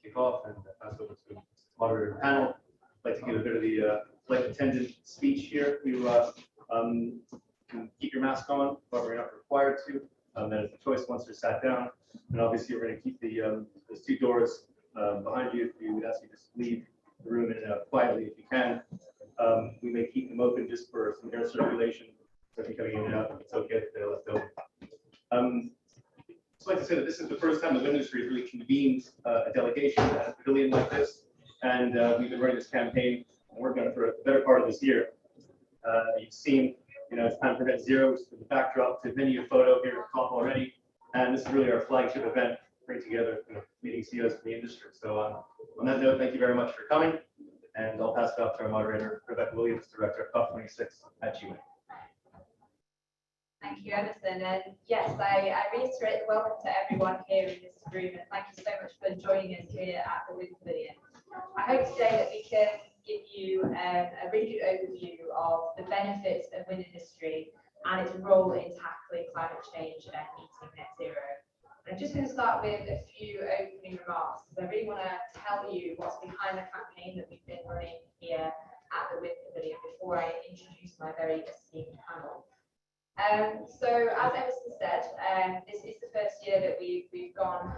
kick off and pass over to the moderator of the panel. I'd like to give a bit of the flight attendant speech here. You can keep your mask on, but we're not required to. That is the choice once you're sat down. And obviously, we're going to keep the those two doors behind you. We would ask you to just leave the room in quietly if you can. We may keep them open just for some air circulation. So if you're coming in and out, it's okay if they're left open. I'd like to say that this is the first time the wind industry has really convened a delegation at a pavilion like this. And we've been running this campaign and working on it for a better part of this year. You've seen, it's time for net zero, which is the backdrop to many a photo here at COP already. And this is really our flagship event, bring together leading CEOs from the industry. So on that note, thank you very much for coming. And I'll pass it off to our moderator, Rebecca Williams, Director of COP26 at UN. Thank you, Emerson. And yes, I reiterate the welcome to everyone here in this room. And thank you so much for joining us here at the Wind Pavilion. I hope today that we can give you a really good overview of the benefits of wind industry and its role in tackling climate change and meeting net zero. I'm just going to start with a few opening remarks because I really want to tell you what's behind the campaign that we've been running here at the Wind Pavilion before I introduce my very esteemed panel. So as Emerson said, this is the first year that we've gone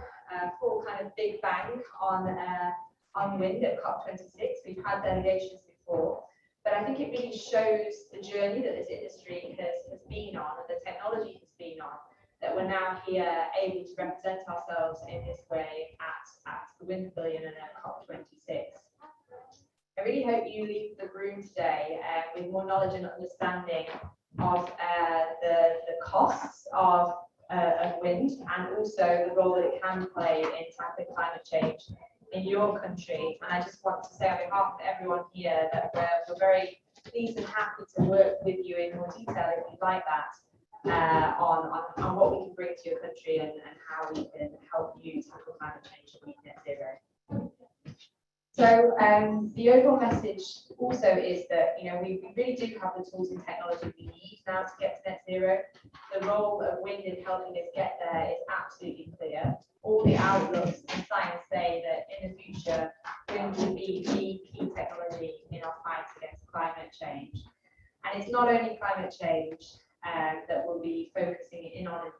full kind of big bang on wind at COP26. We've had delegations before, but I think it really shows the journey that this industry has been on and the technology has been on, that we're now here able to represent ourselves in this way at the Wind Pavilion and at COP26. I really hope you leave the room today with more knowledge and understanding of the costs of wind and also the role that it can play in tackling climate change in your country. And I just want to say on behalf of everyone here that we're very pleased and happy to work with you in more detail if you'd like that on what we can bring to your country and how we can help you tackle climate change and meet net zero. So the overall message also is that we really do have the tools and technology we need now to get to net zero. The role of wind in helping us get there is absolutely clear. All the outlooks and science say that in the future, wind will be the key technology in our fight against climate change. And it's not only climate change that we'll be focusing in on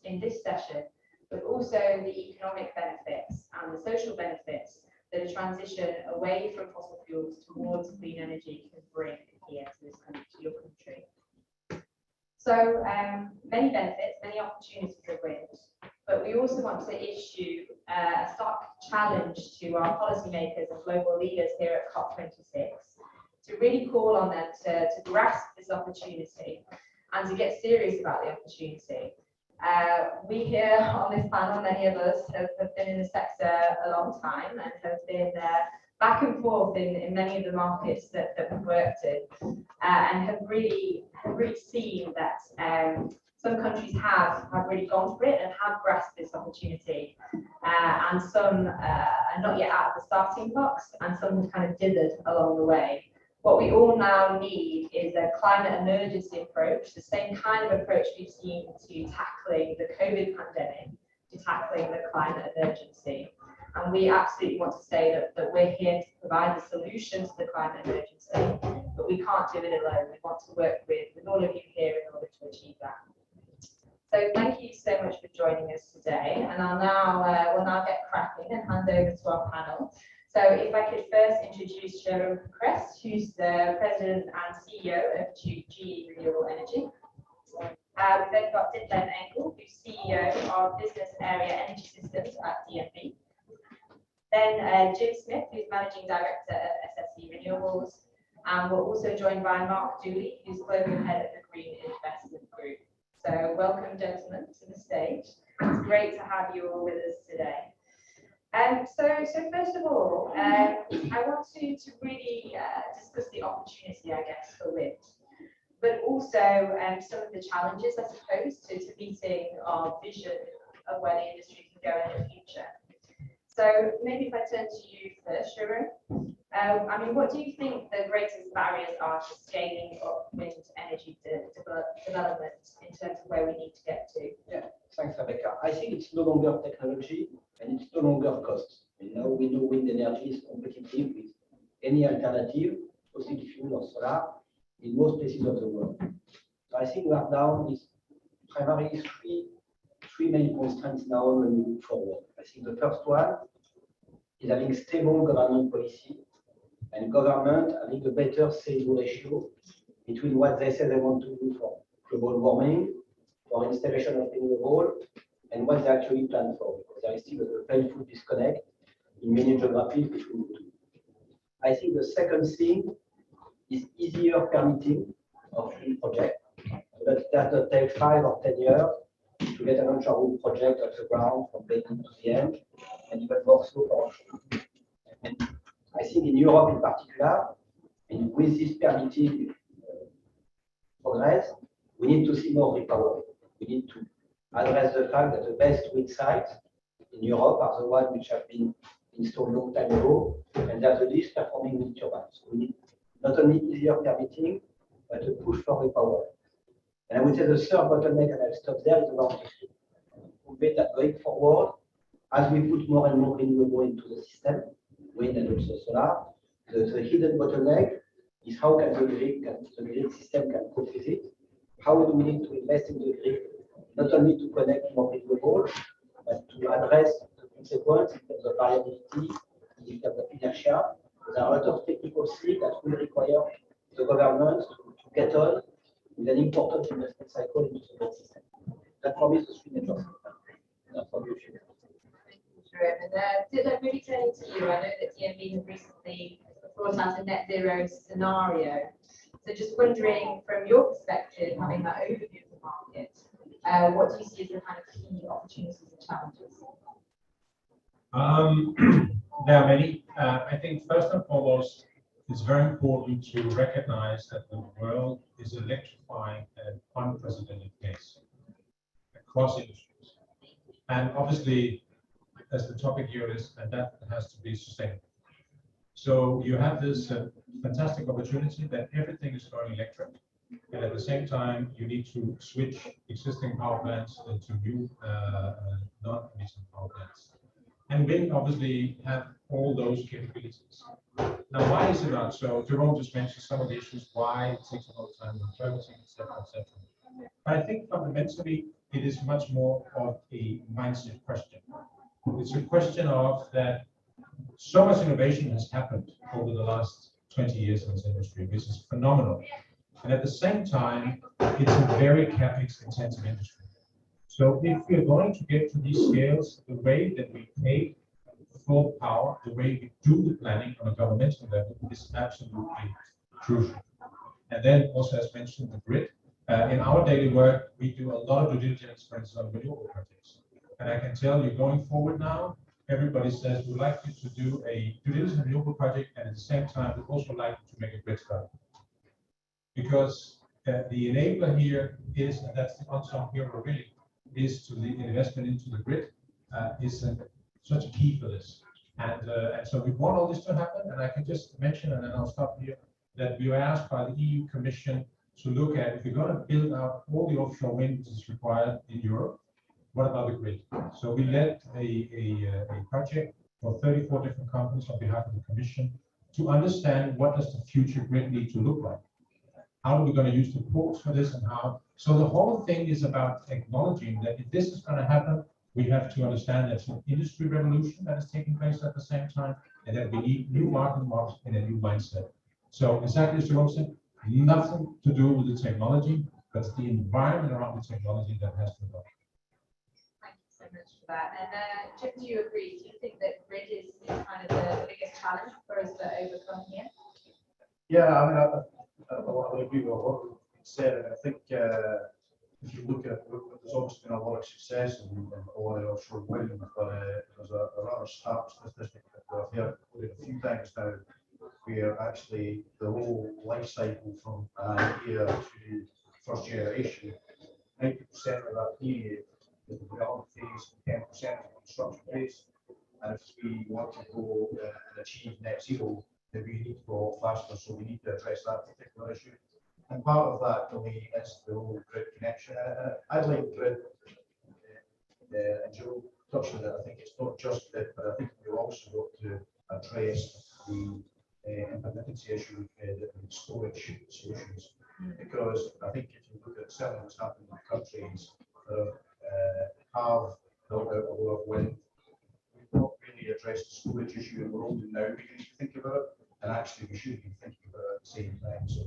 in this session, but also the economic benefits and the social benefits that a transition away from fossil fuels towards clean energy can bring here to this country, to your country. So many benefits, many opportunities of wind, but we also want to issue a stark challenge to our policymakers and global leaders here at COP26 to really call on them to grasp this opportunity and to get serious about the opportunity. We here on this panel, many of us have been in the sector a long time and have been back and forth in many of the markets that we've worked in, and have really seen that some countries have really gone for it and have grasped this opportunity, and some are not yet out of the starting blocks, and some have kind of dithered along the way. What we all now need is a climate emergency approach, the same kind of approach we've seen to tackling the COVID pandemic, to tackling the climate emergency. And we absolutely want to say that we're here to provide the solution to the climate emergency, but we can't do it alone. We want to work with all of you here in order to achieve that. So thank you so much for joining us today. And we'll now get cracking and hand over to our panel. So if I could first introduce Jerome Crest, who's the President and CEO of GE Renewable Energy. We've then got Ditlev Engel, who's CEO of Business Area Energy Systems at DNV. Then Jim Smith, who's Managing Director at SSE Renewables. And we're also joined by Mark Dooley, who's Global Head of the Green Investment Group. So welcome, gentlemen, to the stage. It's great to have you all with us today. So first of all, I want to really discuss the opportunity, I guess, for wind, but also some of the challenges, I suppose, to meeting our vision of where the industry can go in the future. So maybe if I turn to you first, Jerome. I mean, what do you think the greatest barriers are to scaling up wind energy development in terms of where we need to get to? Yeah, thanks, Rebecca. I think it's no longer technology. and it's no longer cost. And now we know wind energy is competitive with any alternative, fossil fuel or solar, in most places of the world. So I think we are down with primarily three main constraints now when we move forward. I think the first one is having stable government policy and government having a better say-do ratio between what they say they want to do for global warming, for installation of renewable, and what they actually plan for, because there is still a painful disconnect in many geographies between the two. I think the second thing is easier permitting of wind project, so that it does not take 5 or 10 years to get an onshore wind project off the ground from beginning to the end, and even more so for offshore. And I think in Europe in particular, and with this permitting progress, we need to see more repowering. We need to address the fact that the best wind sites in Europe are the ones which have been installed long time ago, and they're the least performing wind turbines. So we need not only easier permitting, but a push for repowering. And I would say the third bottleneck, and I'll stop there, is around the we bet that going forward, as we put more and more renewable into the system, wind and also solar, the hidden bottleneck is how can the grid system can cope with it? How do we need to invest in the grid, not only to connect more renewable, but to address the consequence in terms of variability, in terms of inertia. There are a lot of technical things that will require the government to get on with an important investment cycle into the grid system. That for me is the three major things. And maybe turning to you, I know that DNV have recently brought out a net zero scenario. So just wondering from your perspective, having that overview of the market, what do you see as the kind of key opportunities and challenges? There are many. I think first and foremost, it's very important to recognize that the world is electrifying at an unprecedented pace across industries. And obviously, as the topic here is, and that has to be sustainable. So you have this fantastic opportunity that everything is going electric, and at the same time, you need to switch existing power plants into new non-emission power plants. And wind obviously have all those capabilities. Now, why is it not? So Jerome just mentioned some of the issues, why it takes a lot of time with permitting, etc., etc. But I think fundamentally, it is much more of a mindset question. It's a question of that so much innovation has happened over the last 20 years in this industry, which is phenomenal. And at the same time, it's a very capex intensive industry. So if we're going to get to these scales, the way that we pay for power, the way we do the planning on a governmental level is absolutely crucial. And then also, as mentioned, the grid. In our daily work, we do a lot of due diligence, for instance, on renewable projects. And I can tell you, going forward now, everybody says we'd like you to do a due diligence renewable project, and at the same time, we'd also like you to make a grid study. Because the enabler here is, and that's the unsung hero really, is to the investment into the grid is such a key for this. And so we want all this to happen, and I can just mention, and then I'll stop here, that we were asked by the EU Commission to look at, if you're going to build out all the offshore wind that is required in Europe, what about the grid? So we led a project for 34 different companies on behalf of the Commission to understand what does the future grid need to look like. How are we going to use the ports for this and how? So the whole thing is about acknowledging that if this is going to happen, we have to understand there's an industry revolution that is taking place at the same time, and that we need new market models and a new mindset. So exactly as Jerome said, nothing to do with the technology, but it's the environment around the technology that has to go. Thank you so much for that. And Jim, do you agree? Do you think that grid is kind of the biggest challenge for us to overcome here? Yeah, I mean, I would agree with what you said, and I think if you look at, there's obviously been a lot of success in all the offshore wind, but there's a rather stark statistic that I've heard a few times now, where actually the whole life cycle from an idea to first generation, 90% of that period is the development phase, 10% of the construction phase. And if we want to go and achieve net zero, then we need to go faster, so we need to address that particular issue. And part of that for me is the whole grid connection. I'd like grid, and Joe touched on it. I think it's not just that, but I think we've also got to address the intermittency issue with storage solutions. Because I think if you look at certainly what's happening in countries that have built out a lot of wind, we've not really addressed the storage issue, and we're only now beginning to think about it. And actually, we should be thinking about it at the same time. So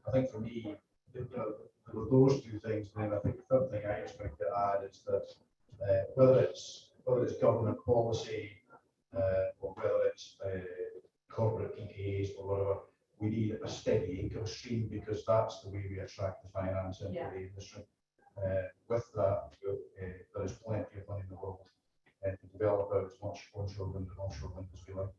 I think for me, there were those two things. And then I think the third thing I expect to add is that whether it's government policy or whether it's corporate PPAs or whatever, we need a steady income stream, because that's the way we attract the finance into the industry. With that, there is plenty of money in the world to develop out as much onshore wind and offshore wind as we like.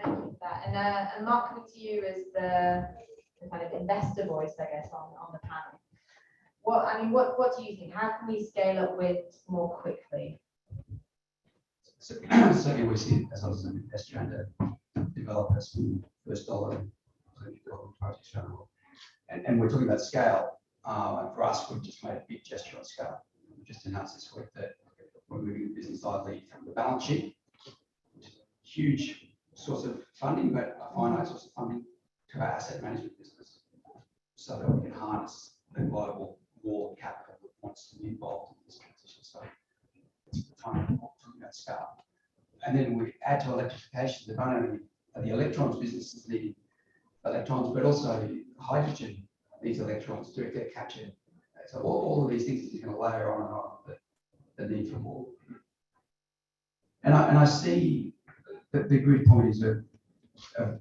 Thank you for that. And Mark, coming to you as the kind of investor voice, I guess, on the panel. What do you think? How can we scale up wind more quickly? So, certainly we see it as an investor and a developer some first dollar projects around the world. And we're talking about scale. And for us, we've just made a big gesture on scale. We just announced this week that we're moving the business idly from the balance sheet, which is a huge source of funding, but a finite source of funding, to our asset management business, so that we can harness the global war capital that wants to be involved in this transition. So it's talking about scale. And then we add to electrification that not only are the electrons businesses needing electrons, but also hydrogen needs electrons to get captured. So all of these things is going to layer on and on the need for more. And I see that the grid point is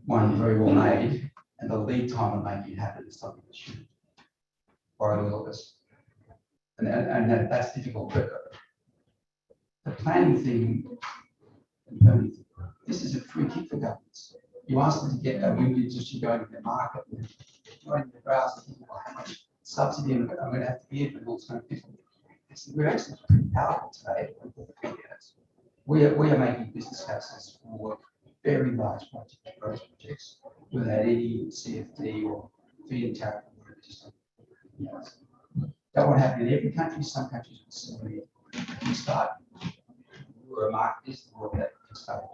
one very well made, and the lead time of making it happen is something that should worry a little bit. And that's difficult. But the planning thing, this is a free kick for governments. You ask them to get a wind industry going in the market, and joining the browser, thinking, well, how much subsidy I'm going to have to give, and all this kind of thing. We're actually pretty powerful today. We are making business cases for very large projects without any CFD or feed-in tariff. That won't happen in every country. Some countries will simply start. We're a market is the world that can start.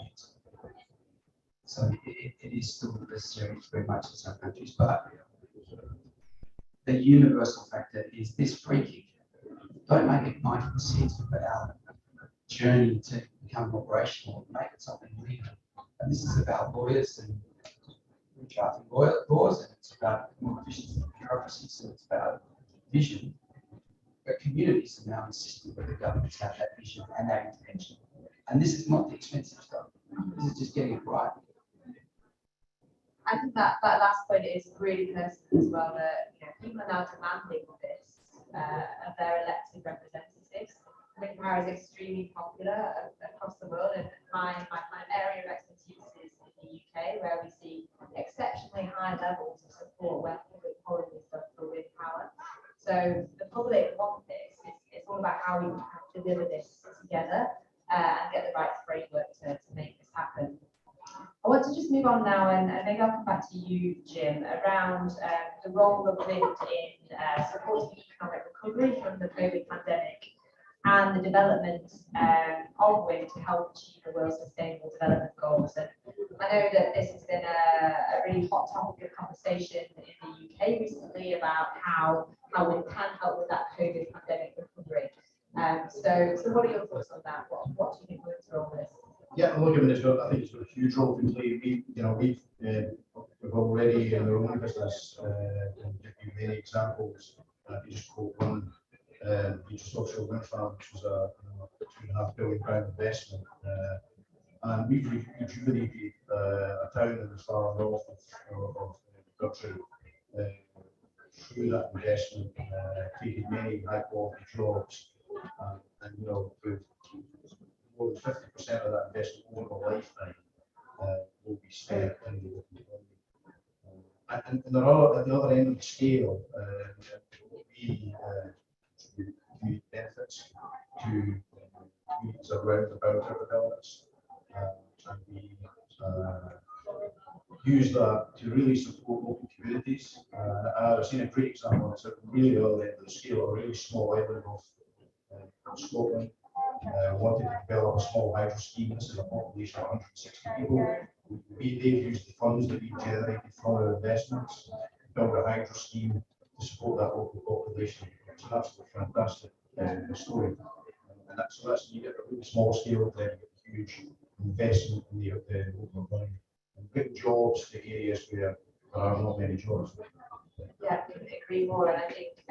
So it is still necessary very much in some countries, but the universal factor is this free kick. Don't make it 90% of our journey to become operational, make it something real. And this is about lawyers and drafting laws, and it's about more efficiency and bureaucracy, so it's about vision. But communities are now insisting that the governments have that vision and that intention. And this is not the expensive stuff. This is just getting it right. I think that last point is really personal as well, that people are now demanding this of their elected representatives. Wind power is extremely popular across the world, and my kind of area of expertise is in the UK, where we see exceptionally high levels of support when public policy is done for wind power. So the public want this. It's all about how we can deliver this together and get the right framework to make this happen. I want to just move on now, and maybe I'll come back to you, Jim, around the role of wind in supporting economic recovery from the COVID pandemic and the development of wind to help achieve the World Sustainable Development Goals. And I know that this has been a really hot topic of conversation in the UK recently about how wind can help with that COVID pandemic recovery. So what are your thoughts on that? What do you think wind's role is? Yeah, look, I mean, I think it's got a huge role to play. We've already in our own business, give you many examples. You just quote one, just offshore wind farm, which was a £2.5 billion investment, and we've rejuvenated a town in the far north of the country through that investment, created many high quality jobs, and with more than 50% of that investment over a lifetime will be spent in the local economy. And there are, at the other end of the scale, we community benefits to communities around about our developments, and we use that to really support local communities. I've seen a great example. It's at really early end of the scale, a really small island of Scotland. wanted to develop a small hydro scheme. This is a population of 160 people. They've used the funds that we've generated from our investments to build a hydro scheme to support that local population. It's an absolutely fantastic story. And that's you get a really small scale, then huge investment in the local economy. And good jobs to areas where there are not many jobs. Yeah, I couldn't agree more. And I think,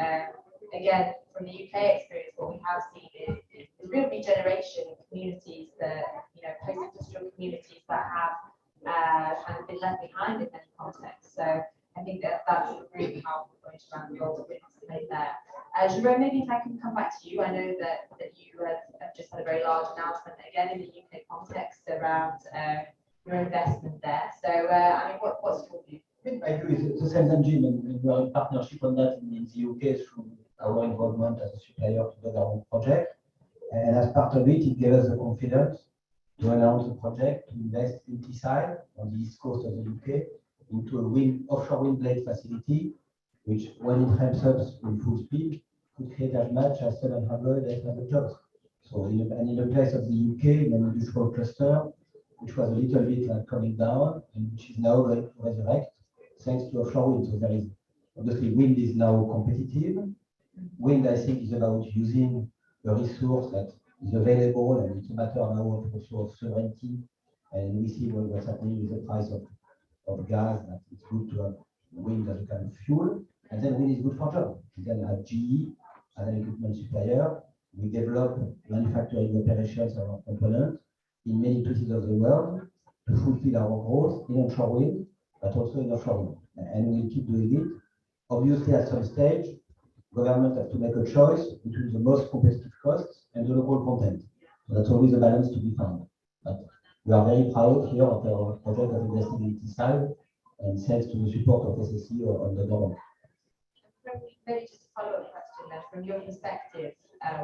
again, from the UK experience, what we have seen is real regeneration in communities that, post-industrial communities that have kind of been left behind in many contexts. So I think that's a really powerful point around the role that witness made there. Jerome, maybe if I can come back to you, I know that you have just had a very large announcement again in the UK context around your investment there. So, what's your view? I agree. It's the same engine, and we are in partnership on that in the UK through our involvement as a supplier to the government project. And as part of it, it gave us the confidence to announce a project to invest in Teesside on the east coast of the UK into a offshore wind blade facility, which, when it ramps up in full speed, could create as much as 800 jobs. So, in a place of the UK, in an industrial cluster, which was a little bit like coming down, and which is now going to resurrect thanks to offshore wind. So there is obviously wind is now competitive. Wind, I think, is about using a resource that is available, and it's a matter now of also of sovereignty. And we see what's happening with the price of gas, that it's good to have wind as a kind of fuel. And then wind is good for jobs. Then at GE, as an equipment supplier, we develop manufacturing operations of our components in many places of the world to fulfill our growth in onshore wind, but also in offshore wind. And we'll keep doing it. Obviously, at some stage, government has to make a choice between the most competitive costs and the local content. So that's always a balance to be found. But we are very proud here of our project of investing in Teesside, and thanks to the support of SSE on the government. Maybe just a follow-up question then, from your perspective,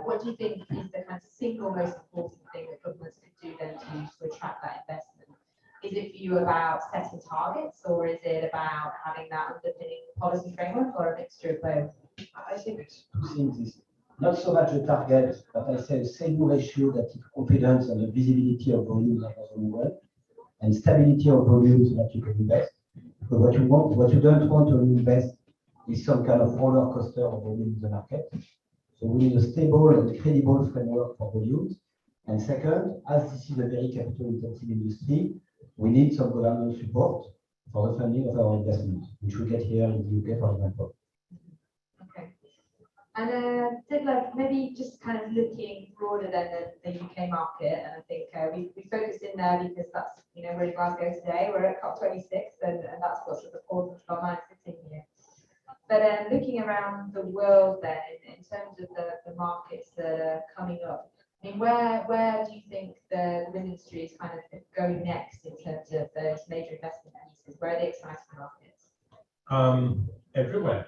what do you think is the kind of single most important thing that governments could do then to attract that investment? Is it for you about setting targets, or is it about having that underpinning policy framework, or a mixture of both? I think it's two things. It's not so much the target, but I say a same ratio that is confidence and the visibility of volumes across the world, and stability of volumes that you can invest. Because what you don't want to invest is some kind of roller coaster of volume in the market. So we need a stable and credible framework for volumes. And second, as this is a very capital-intensive industry, we need some government support for the funding of our investments, which we get here in the UK, for example. Okay. And Ditlev, maybe just kind of looking broader than the UK market, and I think we focused in there because that's, we're in Glasgow today, we're at COP26, and that's what's at the forefront of our mind sitting here. But looking around the world then, in terms of the markets that are coming up, I mean, where do you think the wind industry is kind of going next in terms of those major investment pieces? Where are the exciting markets? Everywhere.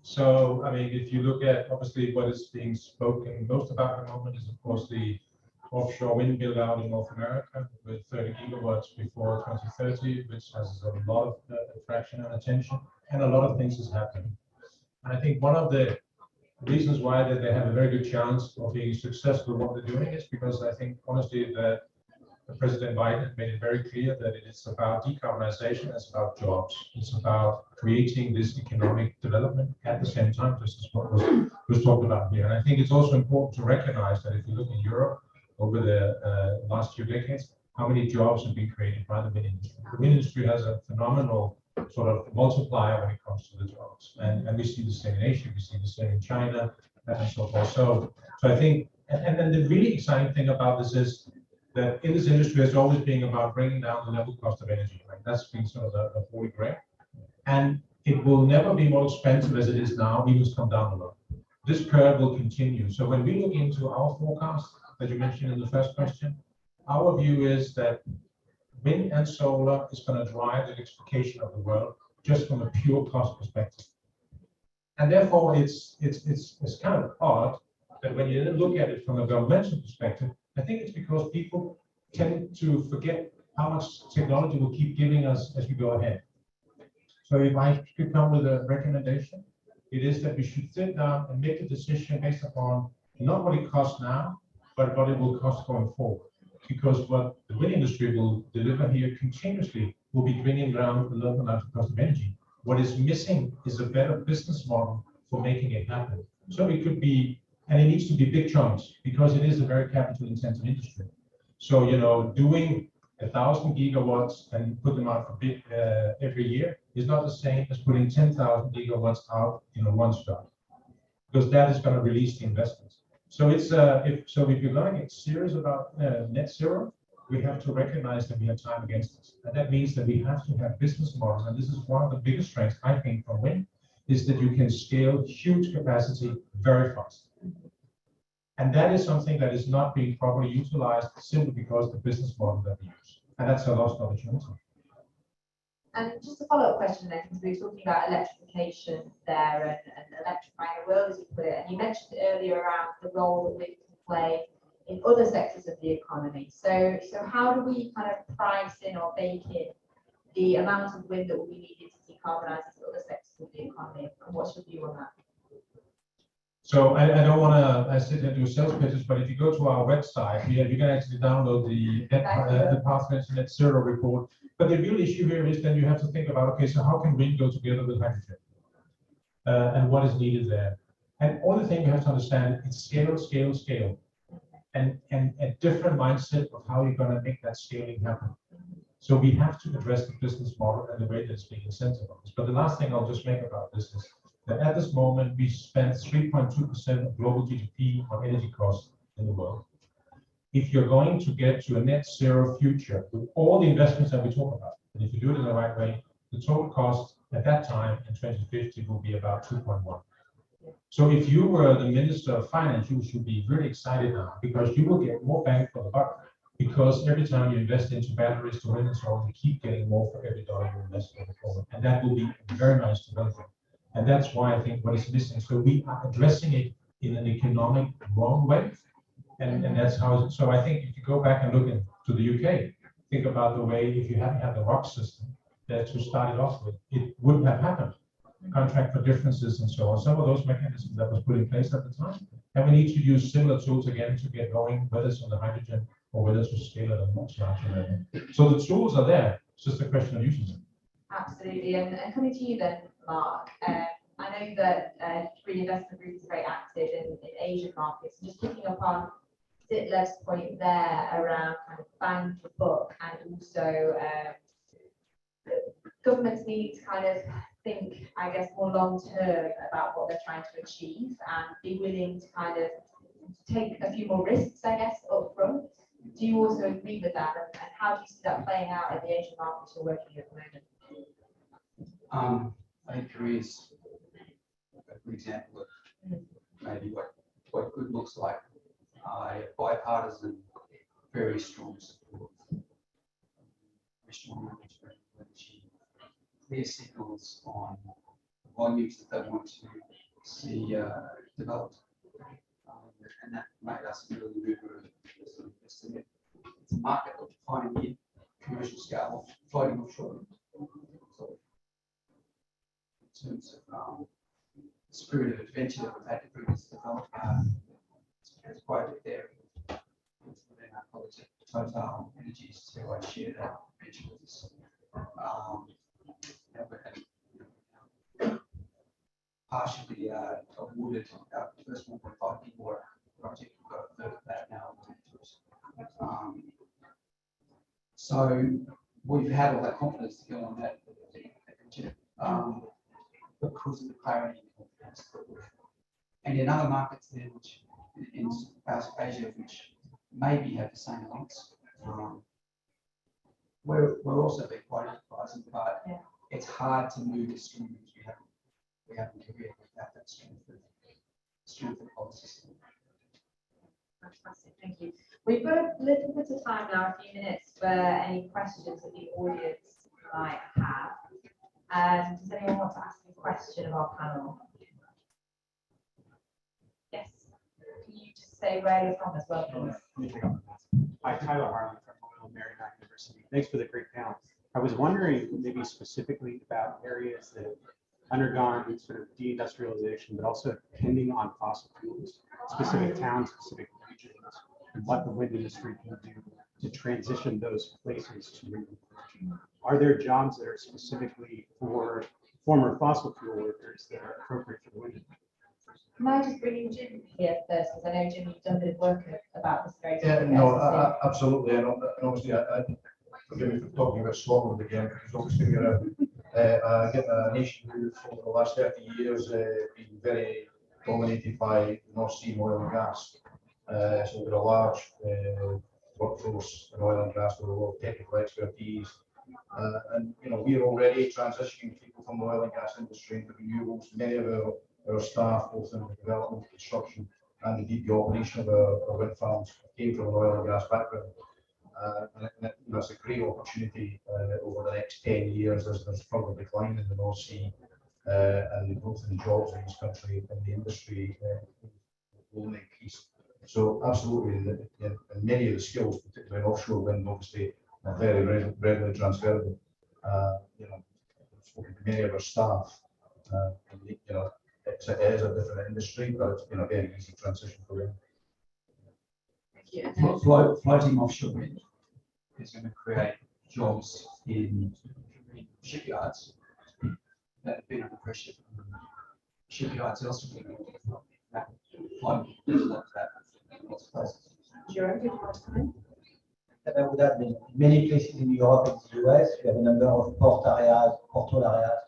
So, I mean, if you look at obviously what is being spoken most about at the moment is, of course, the offshore wind build out in North America with 30 gigawatts before 2030, which has a lot of attraction and attention, and a lot of things is happening. And I think one of the reasons why that they have a very good chance of being successful in what they're doing is because I think honestly that President Biden made it very clear that it is about decarbonization, it's about jobs, it's about creating this economic development at the same time. This is what was talked about here. And I think it's also important to recognize that if you look in Europe over the last few decades, how many jobs have been created by the wind industry. The wind industry has a phenomenal sort of multiplier when it comes to the jobs. And we see the same in Asia, we see the same in China, and so forth. So I think, and then the really exciting thing about this is that in this industry, it's always been about bringing down the level cost of energy. Right? That's been sort of the holy grail. And it will never be more expensive as it is now, it will come down a lot. This curve will continue. So when we look into our forecast that you mentioned in the first question, our view is that wind and solar is going to drive the electrification of the world just from a pure cost perspective. And therefore, it's kind of odd that when you look at it from a governmental perspective, I think it's because people tend to forget how much technology will keep giving us as we go ahead. So if I could come with a recommendation, it is that we should sit down and make a decision based upon not what it costs now, but what it will cost going forward. Because what the wind industry will deliver here continuously will be bringing down the local cost of energy. What is missing is a better business model for making it happen. So it could be, and it needs to be big chunks because it is a very capital intensive industry. So, you know, doing 1,000 gigawatts and put them out for bid every year is not the same as putting 10,000 gigawatts out in a one shot, because that is going to release the investments. So it's if you're going to get serious about net zero, we have to recognize that we have time against us, and that means that we have to have business models. And this is one of the biggest strengths I think from wind, is that you can scale huge capacity very fast. And that is something that is not being properly utilized simply because the business model that we use. And that's a lost opportunity. And just a follow-up question then, because we were talking about electrification there and electrifying the world, as you put it. And you mentioned earlier around the role that wind can play in other sectors of the economy. So how do we kind of price in or bake in the amount of wind that will be needed to decarbonize these other sectors of the economy? And what's your view on that? So I don't want to sit and do sales pitches, but if you go to our website, you can actually download the Pathway to Net Zero report. But the real issue here is then you have to think about, okay, so how can wind go together with hydrogen? And what is needed there? And all the thing you have to understand, it's scale, scale, scale. And a different mindset of how you're going to make that scaling happen. So we have to address the business model and the way that it's being incentivized. But the last thing I'll just make about this is that at this moment, we spend 3.2% of global GDP on energy costs in the world. If you're going to get to a net zero future with all the investments that we talk about, and if you do it in the right way, the total cost at that time in 2050 will be about 2.1. So if you were the Minister of Finance, you should be really excited now, because you will get more bang for the buck. Because every time you invest into batteries to wind and so on, you keep getting more for every dollar you invest going forward. And that will be very nice to welcome. And that's why I think what is missing. So we are addressing it in an economic wrong way. And that's how, so I think if you go back and look into the UK, think about the way, if you hadn't had the ROC system to start it off with, it wouldn't have happened. Contract for differences and so on. Some of those mechanisms that was put in place at the time. And we need to use similar tools again to get going, whether it's on the hydrogen or whether it's to scale at a much larger level. So the tools are there. It's just a question of using them. Absolutely. And coming to you then, Mark, I know that Green Investment Group is very active in Asian markets. Just picking up on Ditlev's point there around kind of bang for buck, and also governments need to kind of think, I guess, more long term about what they're trying to achieve and be willing to kind of take a few more risks, I guess, up front. Do you also agree with that? And how do you see that playing out in the Asian markets you're working at the moment? I think Korea is a good example of maybe what good looks like. Bipartisan, very strong support, very strong management, clear signals on volumes that they want to see developed. And that made us really move to it's a market of pioneer commercial scale floating offshore. So in terms of spirit of adventure that we've had to bring this developed, it's quite a bit there. Within our colleagues at Total Energies to share that adventure with us. Partially awarded our first 1.5 gigawatt project. We've got a third of that now. So we've had all that confidence to go on that adventure because of the clarity and confidence. And in other markets there, which in South Asia, which maybe have the same elements, we're also being quite enterprising, but it's hard to move as strong as we have in Korea without that strength of the policy system. Fantastic, thank you. We've got a little bit of time now, a few minutes for any questions that the audience might have. Does anyone want to ask a question of our panel? Yes. Can you just say where you're from as well, please? Hi, Tyler Harlan from Royal Marymount University. Thanks for the great panel. I was wondering maybe specifically about areas that have undergone sort of deindustrialization, but also depending on fossil fuels, specific towns, specific regions. and what the wind industry can do to transition those places to renewable energy. Are there jobs that are specifically for former fossil fuel workers that are appropriate for the wind industry? Can I just bring in Jim here first, because I know Jim, you've done a bit of work about this very Yeah, topic. no, absolutely, and obviously, forgive me for talking about Scotland again, because obviously we're a nation who for the last 30 years been very dominated by the North Sea oil and gas. So we've got a large workforce in oil and gas with a lot of technical expertise. And we are already transitioning people from the oil and gas industry into renewables. Many of our staff, both in the development, construction, and indeed the operation of our wind farms, came from an oil and gas background. And that's a great opportunity over the next 10 years as there's further decline in the North Sea and the growth in jobs in this country and the industry will increase. So absolutely, and many of the skills, particularly in offshore wind, obviously, are very readily transferable. I've spoken to many of our staff, it is a different industry, but it's been a very easy transition for them. Thank you. Floating offshore wind is going to create jobs in shipyards that have been under pressure from shipyards elsewhere. There's a lot of that in lots of places. Jerome, did you want to come in? And I would add, in many places in Europe and the US, we have a number of portal areas,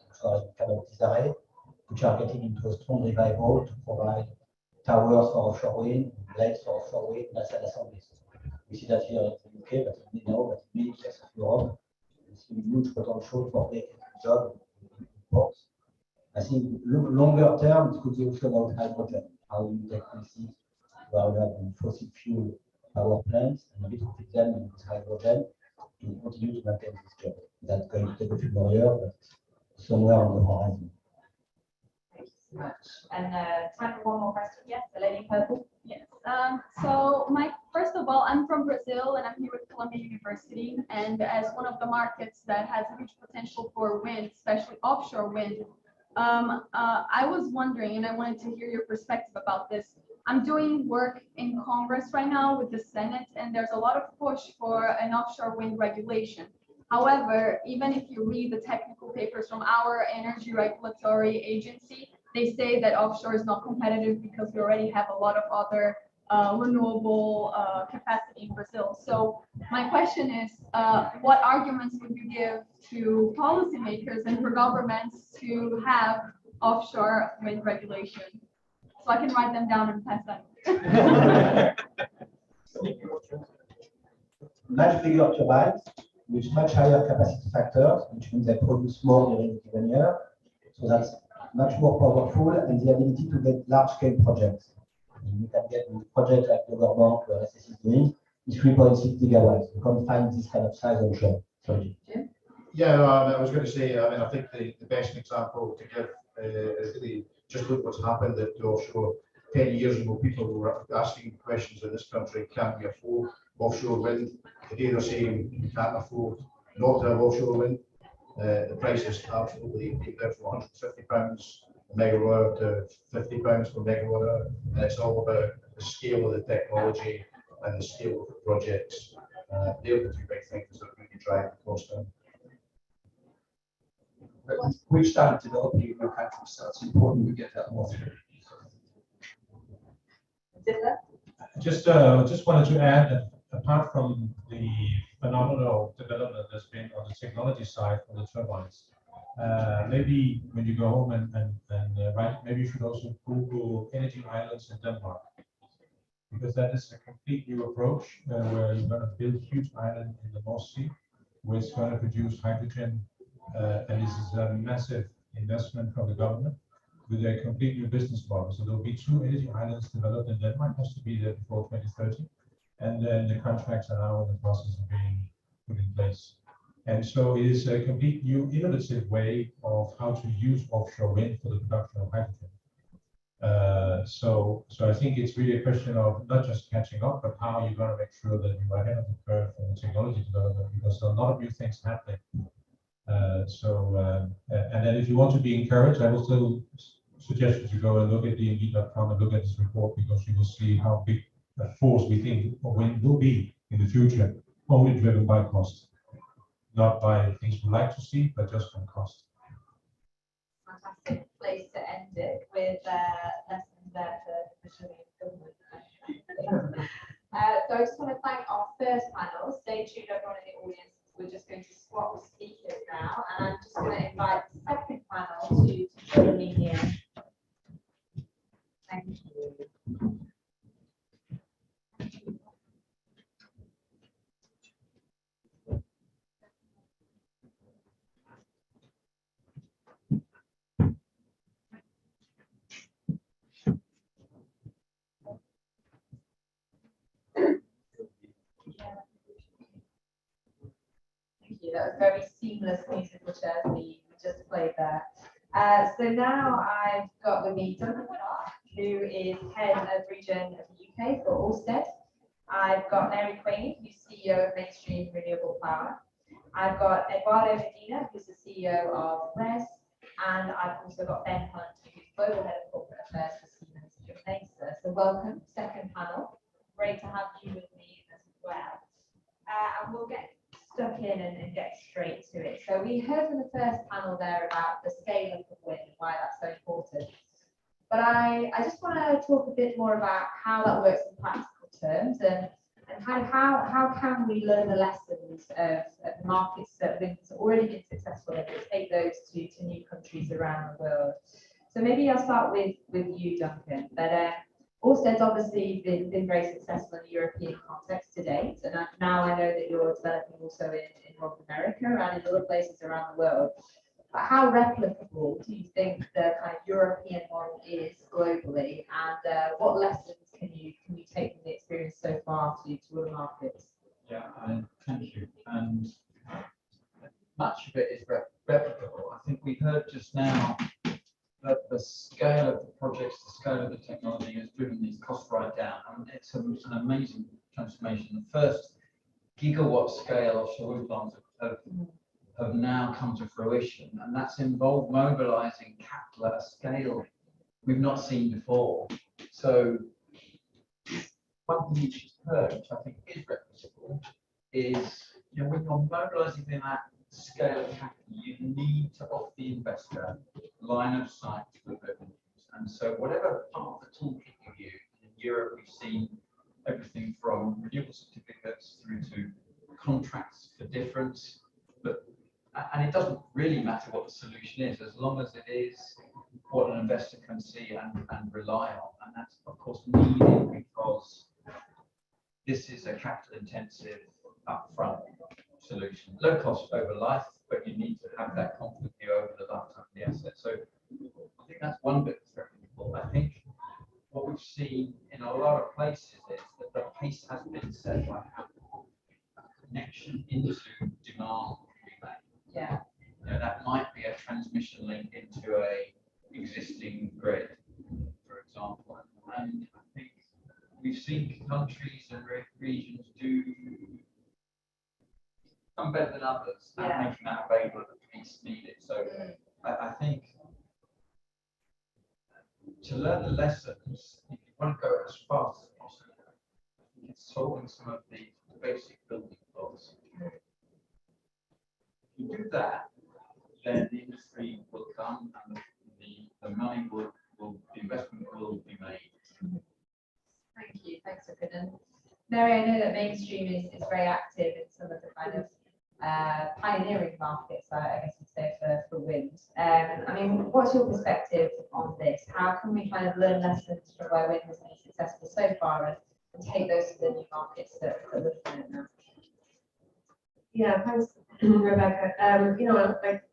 which are in kind of disarray, which are getting into a strong revival to provide towers for offshore wind, blades for offshore wind, nacelle assemblies. We see that here in the UK, but we know that in many places of Europe, we see huge potential for making jobs in ports. I think longer term, it could be also about hydrogen. How you take places where we have fossil fuel power plants and retrofit them with hydrogen to continue to maintain this job. That's going to take a few more years, but somewhere on the horizon. Thank you so much. And time for one more question. Yes, the lady in purple. Yes. So first of all, I'm from Brazil and I'm here with Columbia University. And as one of the markets that has huge potential for wind, especially offshore wind, I was wondering, and I wanted to hear your perspective about this. I'm doing work in Congress right now with the Senate, and there's a lot of push for an offshore wind regulation. However, even if you read the technical papers from our energy regulatory agency, they say that offshore is not competitive because we already have a lot of other renewable capacity in Brazil. So my question is, what arguments would you give to policymakers and for governments to have offshore wind regulation? So I can write them down and pass them. Much bigger turbines with much higher capacity factors, which means they produce more during a given year. So that's much more powerful, and the ability to get large-scale projects. You can get projects like the government, where SS is doing, is 3.6 gigawatts. You can't find this kind of size onshore. Sorry. Jim? Yeah, I was going to say, I think the best example to give is really just look what's happened at the offshore. 10 years ago, people were asking questions in this country, can we afford offshore wind? Today they're saying we can't afford not to have offshore wind. The price is absolutely there from £150 a megawatt to £50 per megawatt hour. And it's all about the scale of the technology and the scale of the projects. They're the two big things that are going to drive the cost down. We've started developing in our country, so it's important we get that more through. Just wanted to add that apart from the phenomenal development that's been on the technology side for the turbines, maybe when you go home and write, maybe you should also Google energy islands in Denmark, because that is a complete new approach where you're going to build a huge island in the North Sea, where it's going to produce hydrogen, and this is a massive investment from the government with a complete new business model. So there will be 2 energy islands developed in Denmark, has to be there before 2030. And then the contracts are now in the process of being put in place. And so it is a complete new innovative way of how to use offshore wind for the production of hydrogen. So I think it's really a question of not just catching up, but how you're going to make sure that you're ahead of the curve for the technology development, because there are a lot of new things happening. And then if you want to be encouraged, I will still suggest that you go and look at dnd.com and look at this report, because you will see how big force we think of wind will be in the future, only driven by cost, not by things we like to see, but just from cost. Fantastic place to end it with lessons there for Chilean government. So I just want to thank our first panel. Stay tuned, everyone in the audience. We're just going to swap speakers now, and I'm just going to invite the second panel to join me here. Thank you. Thank you. That was very seamless musical chairs we just played there. So now I've got with me Duncan Clark, who is head of region of the UK for Ørsted. I've got Mary Quaid, who's CEO of Mainstream Renewable Power. I've got Eduardo Medina, who's the CEO of RES, and I've also got Ben Hunt, who's Global Head of Corporate Affairs for Siemens Gamesa. So welcome, second panel. Great to have you with me as well. And we'll get stuck in and get straight to it. So we heard in the first panel there about the scale of wind and why that's so important. But I just want to talk a bit more about how that works in practical terms and kind of how can we learn the lessons of the markets that have already been successful and take those to new countries around the world. So maybe I'll start with you, Duncan. But Ørsted's obviously been very successful in the European context to date, and now I know that you're developing also in North America and in other places around the world. But how replicable do you think the kind of European model is globally, and what lessons can you take from the experience so far to other markets? Yeah, thank you. And much of it is replicable. I think we heard just now that the scale of the projects, the scale of the technology has driven these costs right down. I mean, it's an amazing transformation. The first gigawatt scale offshore wind farms have now come to fruition, and that's involved mobilizing capital at a scale we've not seen before. So one thing which is heard, which I think is replicable, is when you're mobilizing in that scale of capital, you need to offer the investor line of sight to the revenues. And so whatever part of the toolkit you use, in Europe we've seen everything from renewable certificates through to contracts for difference, and it doesn't really matter what the solution is, as long as it is what an investor can see and rely on. And that's of course needed because this is a capital intensive upfront solution, low cost over life, but you need to have that confidence view over the lifetime of the asset. So I think that's one bit that's very important. I think what we've seen in a lot of places is that the pace has been set by how connection into demand can be made. Yeah. That might be a transmission link into a existing grid, for example. And I think we've seen countries and regions do some better than others at making that available at the pace needed. So I think to learn the lessons, if you want to go as fast as possible, I think it's solving some of the basic building blocks. If you do that, then the industry will come and the money the investment will be made. Thank you. Thanks, Duncan. And Mary, I know that Mainstream is very active in some of the kind of pioneering markets, I guess you'd say, for wind. I mean, what's your perspective on this? How can we kind of learn lessons from where wind has been successful so far and take those to the new markets that we're looking at now? Yeah, thanks, Rebecca.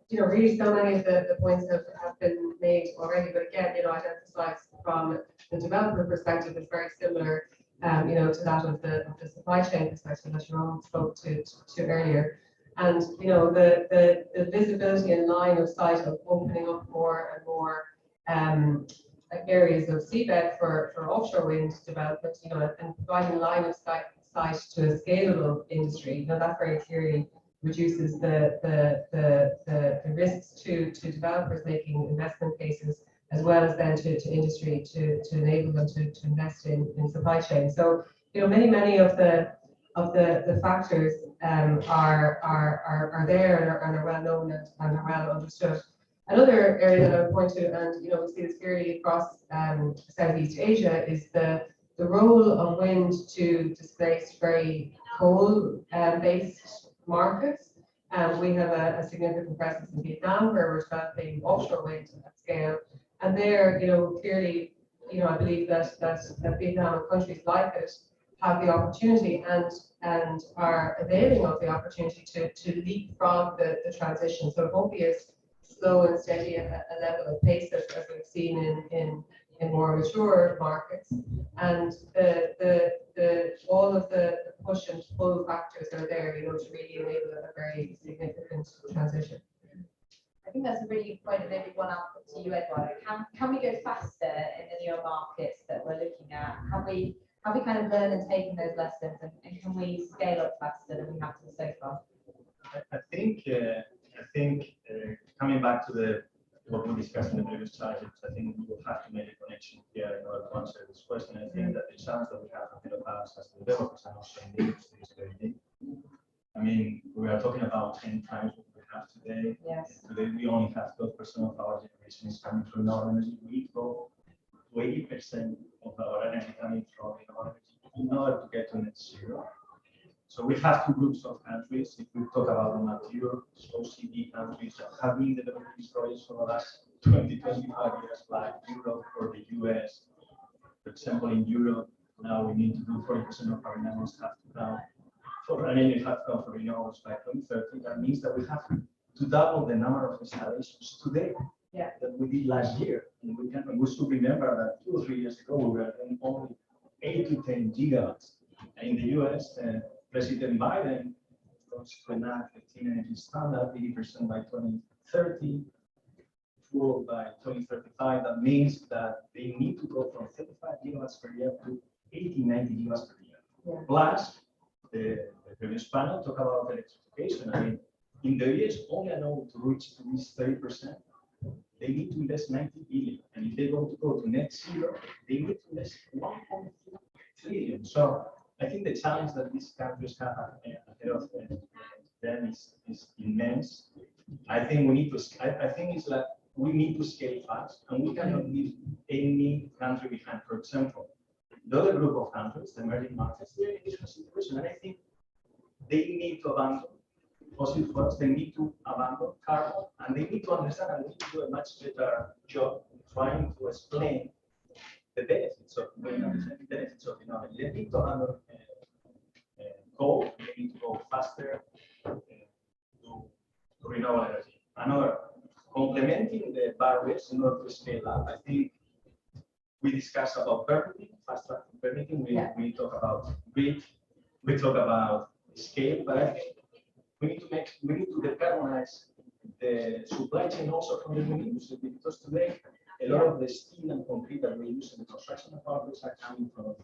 Really so many of the points have been made already, but again, I'd emphasize from the developer perspective, it's very similar, to that of the supply chain perspective that Sharon spoke to earlier. And, the visibility and line of sight of opening up more and more areas of seabed for offshore wind development, and providing line of sight to a scalable industry, that very clearly reduces the risks to developers making investment cases, as well as then to industry to enable them to invest in supply chain. So many of the factors are there and are well known and are well understood. Another area that I would point to, and we see this clearly across Southeast Asia, is the role of wind to displace very coal-based markets. We have a significant presence in Vietnam, where we're developing offshore wind at scale. And there, clearly, I believe that Vietnam and countries like it have the opportunity and are availing of the opportunity to leapfrog the transition. So it won't be as slow and steady a level of pace as we've seen in more mature markets. And all of the push and pull factors are there, to really enable a very significant transition. I think that's a really good point, and maybe one I'll put to you, Eduardo. Can we go faster in the newer markets that we're looking at? Have we kind of learned and taken those lessons, and can we scale up faster than we have to so far? I think coming back to what we discussed in the previous charges, I think we will have to make a connection here in order to answer this question. I think that the challenge that we have ahead of us as developers and also in the industry is very big. I mean, we are talking about 10 times what we have today. Yes. Today we only have 12% of our generation is coming from renewable energy. We need to go to 80% of our energy coming from renewable energy in order to get to net zero. So we have two groups of countries. If we talk about the mature OECD countries that have been developing these projects for the last 20, 25 years, like Europe or the US. For example, in Europe, now we need to do 40% of our renewables have to come for renewables by 2030. That means that we have to double the number of installations today that we did last year. And we should remember that 2 or 3 years ago, we were doing only 8 to 10 gigawatts. And in the US, President Biden wants to enact the clean energy standard, 80% by 2030, full by 2035. That means that they need to go from 35 gigawatts per year to 80, 90 gigawatts per year. Yeah. Plus, the previous panel talked about electrification. I mean, in the years only to reach 30%, they need to invest 90 billion. And if they want to go to net zero, they need to invest 1.3 trillion. So I think the challenge that these countries have ahead of them is immense. I think we need to. I think it's like we need to scale fast, and we cannot leave any country behind. For example, the other group of countries, the emerging markets, they're in a different situation, and I think they need to abandon fossil fuels. They need to abandon carbon, and they need to understand and we need to do a much better job trying to explain the benefits of wind and the benefits of renewable. They need to handle coal. They need to go faster to renewable energy. Another, complementing the barriers in order to scale up. I think we discussed about permitting, fast track permitting. We talk about grid. We talk about scale, but I think we need to decarbonize the supply chain also from the wind industry, because today a lot of the steel and concrete that we use in the construction of our buildings are coming from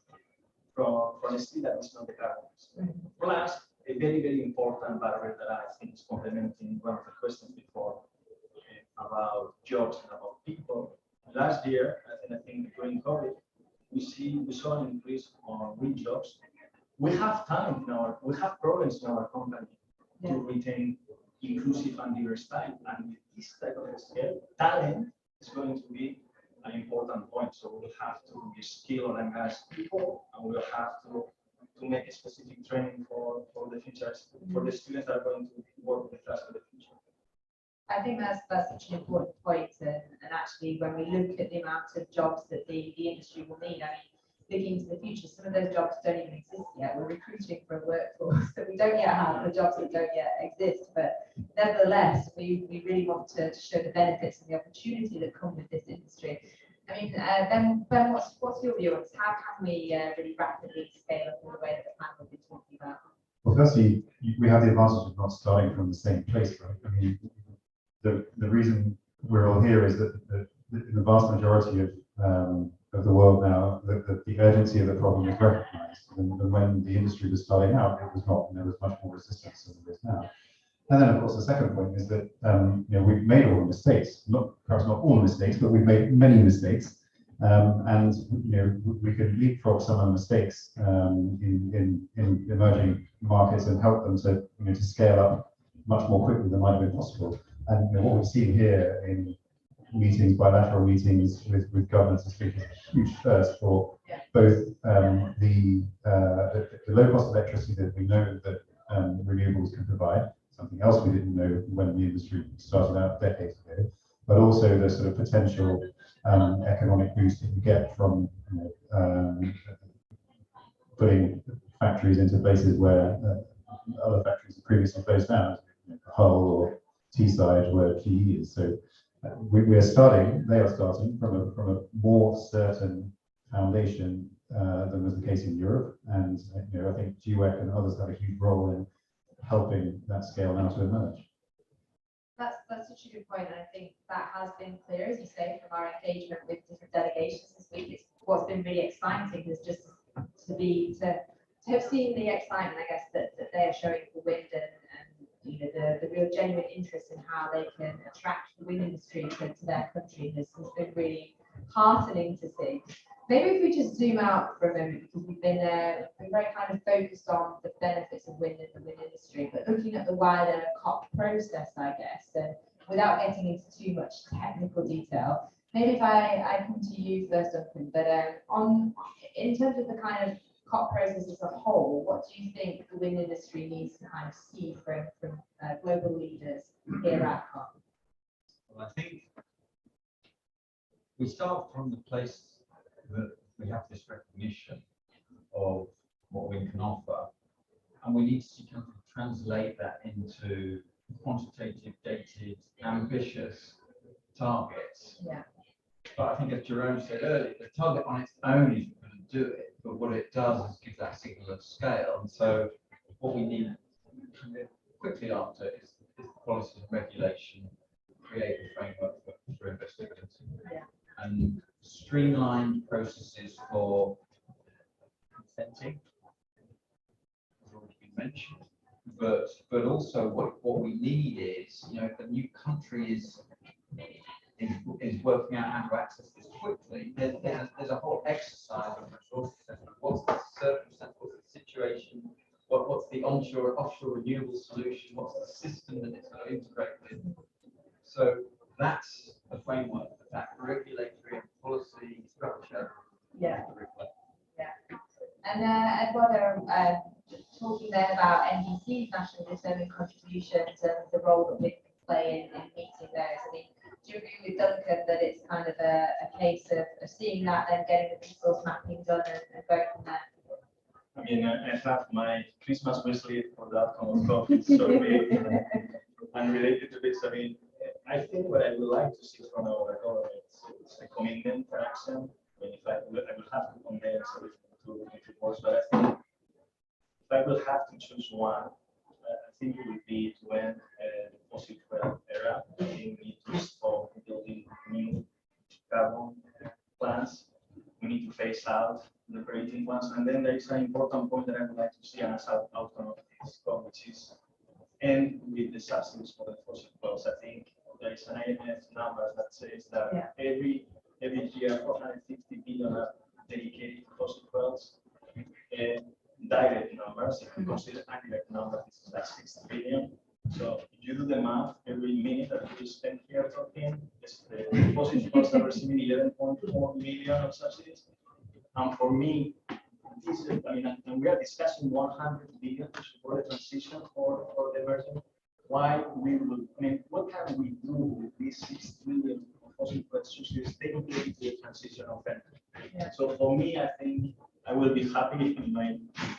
steel that is not decarbonized. Plus, a very, very important barrier that I think is complementing one of the questions before about jobs and about people. Last year, and I think during COVID, we saw an increase on wind jobs. We have talent we have programs in our company to retain inclusive and diverse talent. And with this type of scale, talent is going to be an important point. So we'll have to skill and engage people, and we'll have to make a specific training for the future, for the students that are going to work with us for the future. I think that's such an important point, and actually when we look at the amount of jobs that the industry will need, I mean, looking into the future, some of those jobs don't even exist yet. We're recruiting for a workforce that we don't yet have, the jobs that don't yet exist, but nevertheless, we really want to show the benefits and the opportunity that come with this industry. I mean, Ben, what's your view on this? How can we really rapidly scale up in the way that the panel will be talking about? Well, firstly, we have the advantage of not starting from the same place, right? I mean, the reason we're all here is that in the vast majority of the world now, the urgency of the problem is recognized. And when the industry was starting out, it was not, and there was much more resistance than there is now. And then, of course, the second point is that we've made all the mistakes, perhaps not all the mistakes, but we've made many mistakes. And we could leapfrog some of the mistakes in emerging markets and help them to scale up much more quickly than might have been possible. And what we've seen here in meetings, bilateral meetings with governments has been a huge first for both the low cost electricity that we know that renewables can provide, something else we didn't know when the industry started out decades ago, but also the sort of potential economic boost that you get from putting factories into places where other factories are previously closed down, Hull or Teesside, where GE is. So they are starting from a more certain foundation than was the case in Europe. And I think GWEC and others have a huge role in helping that scale now to emerge. That's such a good point, and I think that has been clear, as you say, from our engagement with different delegations this week. It's what's been really exciting is just to have seen the excitement, I guess, that they are showing for wind and the real genuine interest in how they can attract the wind industry to their country has been really heartening to see. Maybe if we just zoom out for a moment, because we've been very kind of focused on the benefits of wind in the wind industry, but looking at the wider COP process, I guess, and without getting into too much technical detail, maybe if I come to you first, Duncan, but in terms of the kind of COP process as a whole, what do you think the wind industry needs to kind of see from global leaders here at COP? Well, I think we start from the place that we have this recognition of what we can offer, and we need to kind of translate that into quantitative, dated, ambitious targets. Yeah. But I think, as Jerome said earlier, the target on its own isn't going to do it, but what it does is give that signal of scale. And so what we need quickly after is policy and regulation, create a framework for investigations. Yeah. And streamlined processes for consenting, has already been mentioned. But also what we need is, if a new country is working out how to access this quickly, there's a whole exercise of resource assessment. What's the circumstance? What's the situation? What's the onshore, offshore renewable solution? What's the system that it's going to integrate with? So that's the framework that regulatory and policy structure. Yeah. And Eduardo, talking then about NDC's nationally determined contributions and the role that we can play in meeting those. I mean, do you agree with Duncan that it's kind of a case of seeing that and getting the resource mapping done and going from there? I mean, I have my Christmas wish list for that common coffee, so big and related to this. I mean, I think what I would like to see from our government is a commitment for action. I mean, I will have to condense everything to reports, but I think if I will have to choose one, I think it would be to end the fossil fuel era. I think we need to stop building new carbon plants. We need to phase out the operating ones, and then there is an important point that I would like to see as an outcome of this COP, which is end with the subsidies for the fossil fuels. I think there is an IMF number that says that every year 450 billion are dedicated to fossil fuels. And direct numbers, if you consider indirect numbers, this is like 60 billion. So if you do the math, every minute that we spend here talking, the fossil fuels are receiving 11.4 million of subsidies. And for me, this is, I mean, and we are discussing 100 billion to support the transition for the emerging. Why we will, I mean, what can we do with these 6 trillion of fossil fuel subsidies dedicated to the transition of energy? Yeah. So for me, I think I will be happy in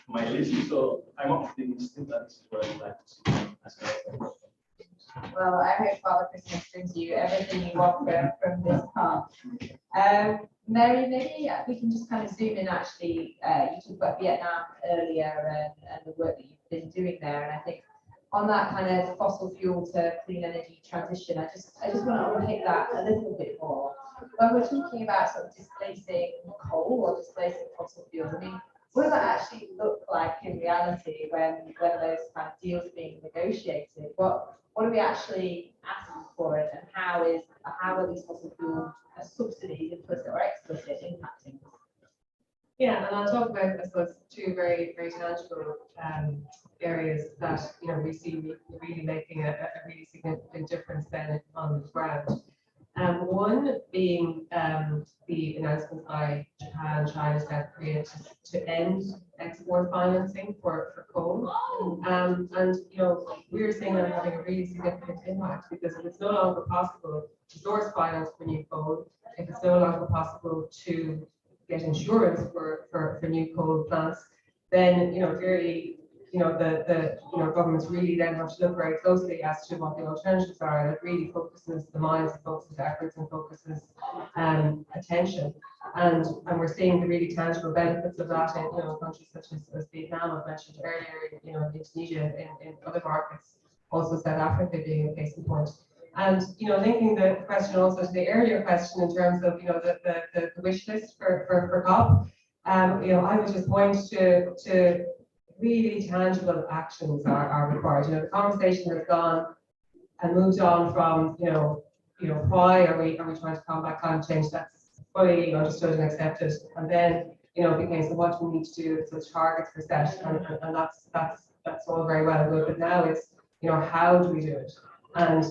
my list. So I'm optimistic that this is what I would like to see as well. Well, I hope Father Christmas brings you everything you want from this part. Mary, maybe we can just kind of zoom in. Actually, you talked about Vietnam earlier and the work that you've been doing there, and I think on that kind of fossil fuel to clean energy transition, I just want to unpick that a little bit more. When we're talking about sort of displacing coal or displacing fossil fuels, I mean, what does that actually look like in reality when those kind of deals are being negotiated? What are we actually asking for? for it, and how are these fossil fuel subsidies implicit or explicit impacting? Yeah, and I'll talk about, I suppose, two very, very tangible areas that, you know, we see really making a really significant difference then on the ground. One being the announcement by Japan, China, South Korea to end export financing for coal. And, you know, we're seeing that having a really significant impact, because if it's no longer possible to source finance for new coal, if it's no longer possible to get insurance for new coal plants, then, you know, clearly, you know, the governments really then have to look very closely as to what the alternatives are. And it really focuses the minds, focuses efforts, and focuses attention. And we're seeing the really tangible benefits of that in, you know, countries such as Vietnam, I've mentioned earlier, you know, Indonesia, in other markets, also South Africa being a case in point. And, you know, linking the question also to the earlier question in terms of, you know, the wish list for COP, you know, I would just point to really tangible actions are required. You know, the conversation has gone and moved on from, you know, why are we trying to combat climate change? That's fully understood and accepted. And then, you know, it became, so what do we need to do? So targets were set, and that's all very well and good. But now it's, you know, how do we do it? And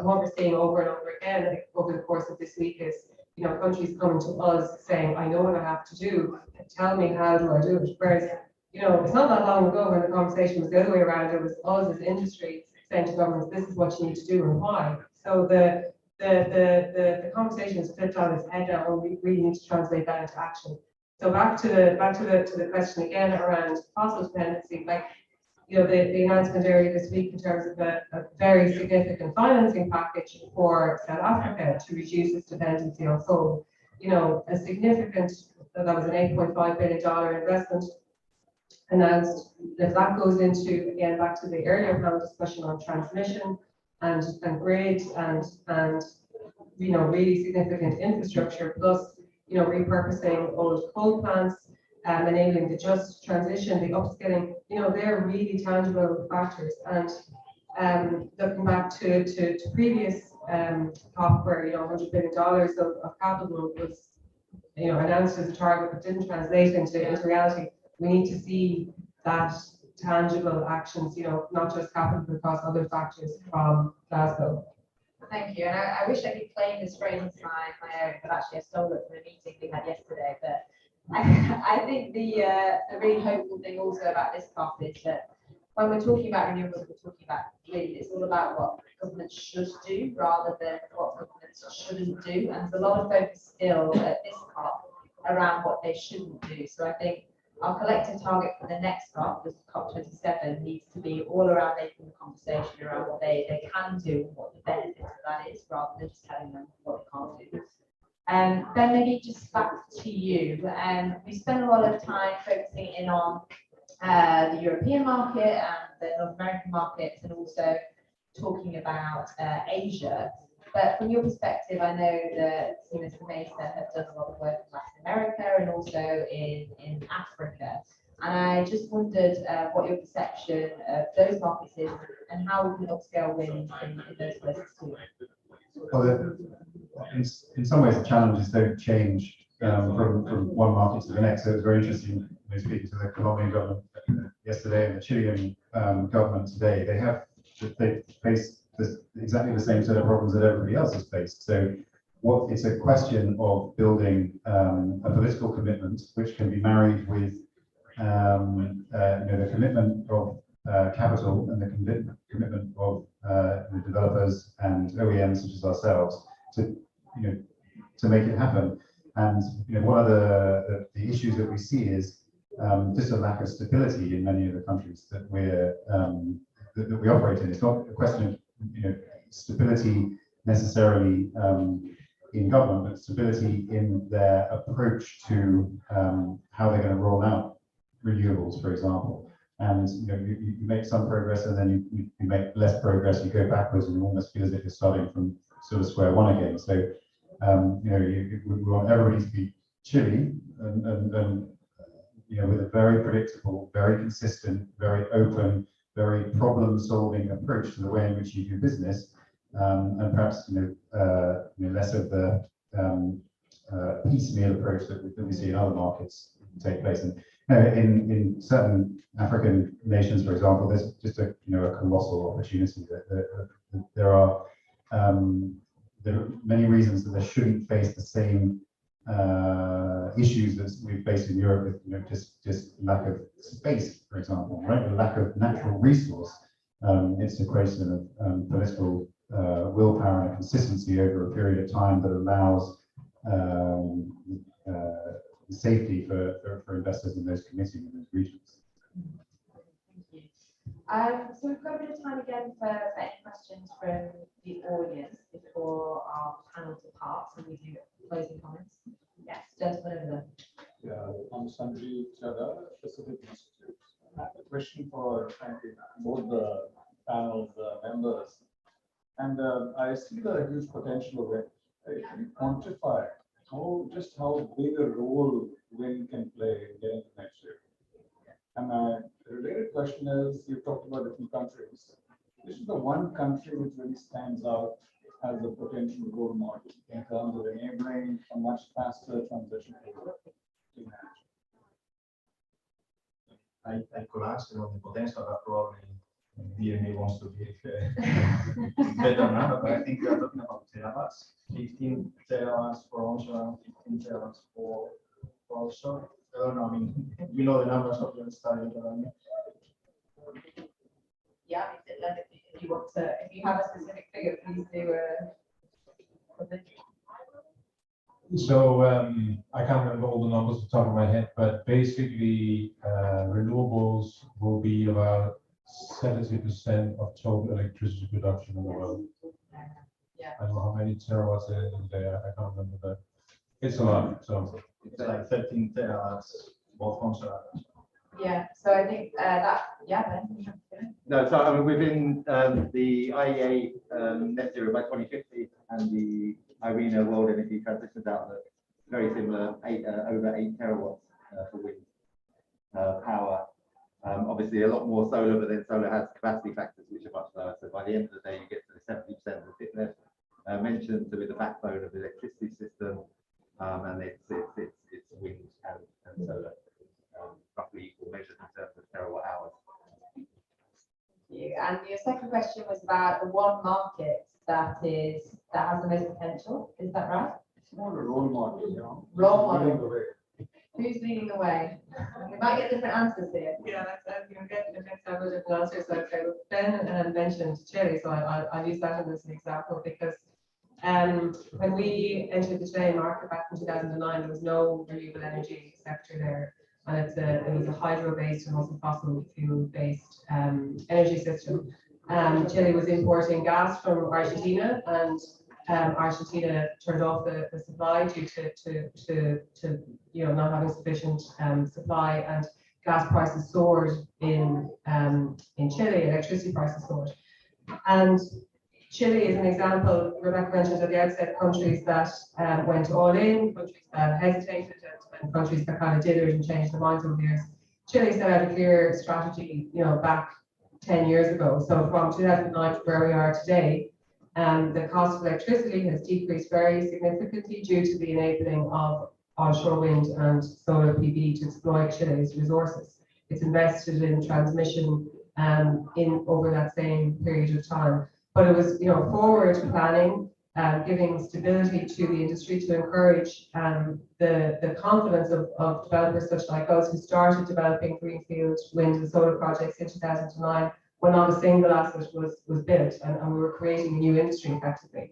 what we're seeing over and over again over the course of this week is, you know, countries coming to us saying, I know what I have to do, tell me how do I do it? Whereas, you know, it's not that long ago when the conversation was the other way around. It was us as industry saying to governments, this is what you need to do and why. So the conversation is flipped on its head now, and we really need to translate that into action. So back to the question again around fossil dependency, like, you know, the announcement earlier this week in terms of a very significant financing package for South Africa to reduce its dependency on coal. You know, a significant, that was an $8.5 billion investment announced. If that goes into, again, back to the earlier panel discussion on transmission and grid and you know, really significant infrastructure, plus, you know, repurposing old coal plants, enabling the just transition, the upskilling, you know, they're really tangible factors. And looking back to previous COP, where, you know, $100 billion of capital was, you know, announced as a target but didn't translate into reality. We need to see that tangible actions, you know, not just capital, but across other factors from Glasgow. Thank you. And I wish I could claim this phrase as my own, but actually I stole it from a meeting we had yesterday. But I think the really hopeful thing also about this COP is that when we're talking about renewables, we're talking about really, it's all about what governments should do rather than what governments shouldn't do. And there's a lot of focus still at this COP around what they shouldn't do. So I think our collective target for the next COP, the COP27, needs to be all around making the conversation around what they can do and what the benefit of that is, rather than just telling them what they can't do. Ben, maybe just back to you. We spent a lot of time focusing in on the European market and the North American markets, and also talking about Asia. But from your perspective, I know that Siemens Gamesa have done a lot of work in Latin America and also in Africa. And I just wondered what your perception of those markets is and how we can upscale wind in those places too. Well, in some ways, the challenges don't change from one market to the next. So it was very interesting speaking to the Colombian government yesterday and the Chilean government today. They face exactly the same set of problems that everybody else has faced. So it's a question of building a political commitment which can be married with you know, the commitment of capital and the commitment of the developers and OEMs such as ourselves to, you know, to make it happen. And, you know, one of the issues that we see is just a lack of stability in many of the countries that we operate in. It's not a question of, you know, stability necessarily in government, but stability in their approach to how they're going to roll out renewables, for example. And, you know, you make some progress and then you make less progress, you go backwards, and you almost feel as if you're starting from sort of square one again. So, you know, we want everybody to be chilly and you know, with a very predictable, very consistent, very open, very problem-solving approach to the way in which you do business. and perhaps less of the piecemeal approach that we see in other markets take place. And in certain African nations, for example, there's just a colossal opportunity. There are many reasons that they shouldn't face the same issues that we face in Europe with just lack of space, for example, right? The lack of natural resource. It's a question of political willpower and consistency over a period of time that allows safety for investors in those committing in those regions. Thank you. So we've got a bit of time again for any questions from the audience before our panel departs and we do closing comments. Yes, gentlemen over there. Yeah, I'm Sanjeev Chadha, Pacific Institute. I have a question for both the panel members. And I see the huge potential of it. Can you quantify just how big a role wind can play in getting to net zero? And my related question is, you talked about different countries. This is the one country which really stands out as a potential role model in terms of enabling a much faster transition to energy. I could answer on the potential, but probably DNA wants to give better number, but I think we are talking about terawatts, 15 terawatts for onshore, 15 terawatts for offshore. I don't know, I mean, you know the numbers of your study, but I mean. Yeah, if you want to, if you have a specific figure, please do So I can't remember all the numbers off the top of my head, but basically renewables will be about 70% of total electricity production in the world. Yeah. I don't know how many terawatts it is there. I can't remember that. It's a lot. So It's like 13 terawatts, both onshore. Yeah, so I think that, yeah, then. No, so I mean, within the IEA net zero by 2050 and the IRENA World Energy Transitions Outlook, very similar, over 8 terawatts for wind power. Obviously, a lot more solar, but then solar has capacity factors which are much lower. So by the end of the day, you get to the 70% of the thickness mentioned to be the backbone of the electricity system, and it's wind and solar, roughly equal measures in terms of terawatt hours. And your second question was about the one market that has the most potential. Is that right? It's more a role model, you know. Role model. Leading the way. Who's leading the way? We might get different answers here. Yeah, that's you get several different answers. So Ben mentioned Chile, so I'll use that as an example because when we entered the Chilean market back in 2009, there was no renewable energy sector there, and it was a hydro-based and also fossil fuel-based energy system. Chile was importing gas from Argentina, and Argentina turned off the supply due to not having sufficient supply, and gas prices soared in Chile, electricity prices soared. And Chile is an example. Rebecca mentioned at the outset countries that went all in, countries that hesitated, and countries that kind of dithered and changed their minds over the years. Chile set out a clear strategy, back 10 years ago. So from 2009 to where we are today, the cost of electricity has decreased very significantly due to the enabling of onshore wind and solar PV to exploit Chile's resources. It's invested in transmission in over that same period of time. But it was, forward planning, giving stability to the industry to encourage the confidence of developers such like us who started developing greenfield wind and solar projects in 2009 when not a single asset was built, and we were creating a new industry effectively.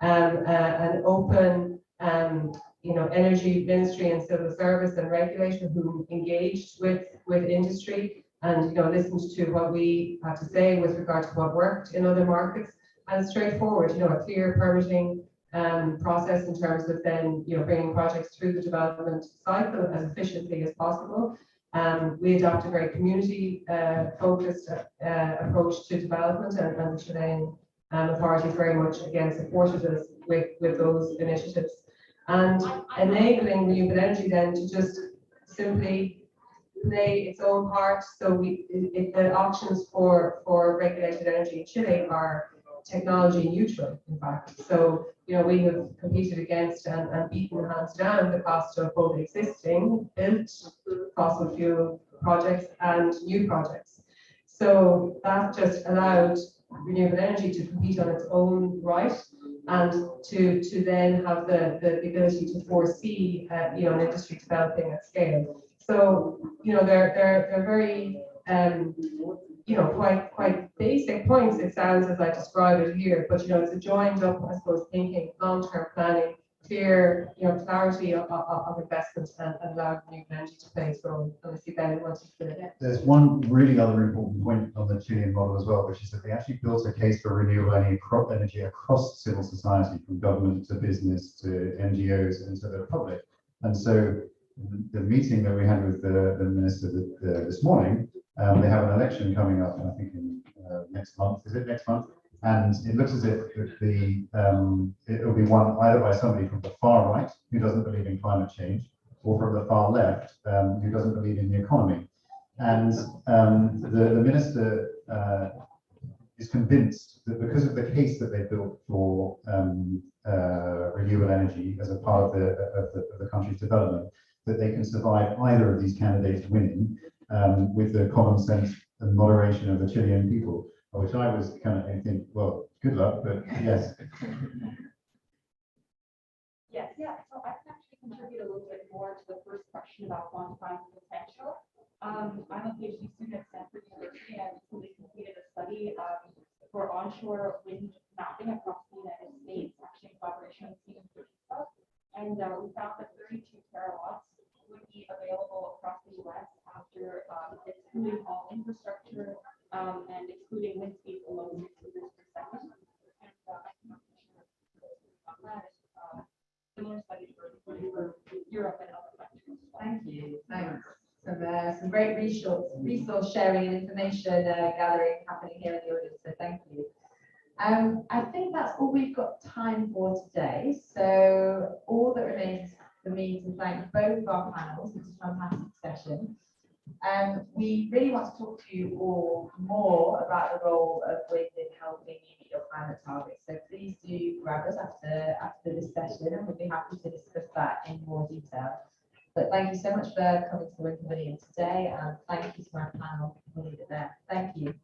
An open, energy ministry and civil service and regulator who engaged with industry and listened to what we had to say with regard to what worked in other markets, and straightforward, a clear permitting process in terms of then bringing projects through the development cycle as efficiently as possible. We adopt a very community focused approach to development, and the Chilean authorities very much again supported us with those initiatives, and enabling renewable energy then to just simply play its own part. So the options for regulated energy in Chile are technology neutral, in fact. So, we have competed against and beaten hands down the cost of both existing built fossil fuel projects and new projects. So that just allowed renewable energy to compete on its own right, and to then have the ability to foresee, an industry developing at scale. So, they're very, quite basic points, it sounds, as I describe it here, but, it's a joined up, I suppose, thinking, long-term planning, clear, clarity of investment and allowing renewable energy to play its role. And I see Ben wanted to. There's one really other important point on the Chilean model as well, which is that they actually built a case for renewable energy across civil society, from government to business to NGOs and to the public. And so the meeting that we had with the minister this morning, they have an election coming up, I think in next month. Is it next month? And it looks as if it'll be won either by somebody from the far right who doesn't believe in climate change, or from the far left who doesn't believe in the economy. And the minister is convinced that because of the case that they built for renewable energy as a part of the country's development, that they can survive either of these candidates winning with the common sense and moderation of the Chilean people. Which I was kind of think, well, good luck, but yes. Yes, yeah. So I can actually contribute a little bit more to the first question about quantifying the potential. I'm a PhD student at Stanford University, and I recently completed a study for onshore wind mapping across the United States, actually in collaboration with Stephen. And we found that 32 terawatts would be available across the US after excluding all infrastructure and excluding wind speeds below 6 meters per second. And similar studies for Europe and other countries. Thank you. Thanks. Some great resource sharing and information gathering happening here in the audience. So thank you. I think that's all we've got time for today. So all that remains for me to thank both of our panels. It was a fantastic session. We really want to talk to you all more about the role of wind in helping you meet your climate targets. So please do grab us after this session, and we'll be happy to discuss that in more detail. But thank you so much for coming to the Wind Pavilion today, and thank you to my panel for leading there. Thank you.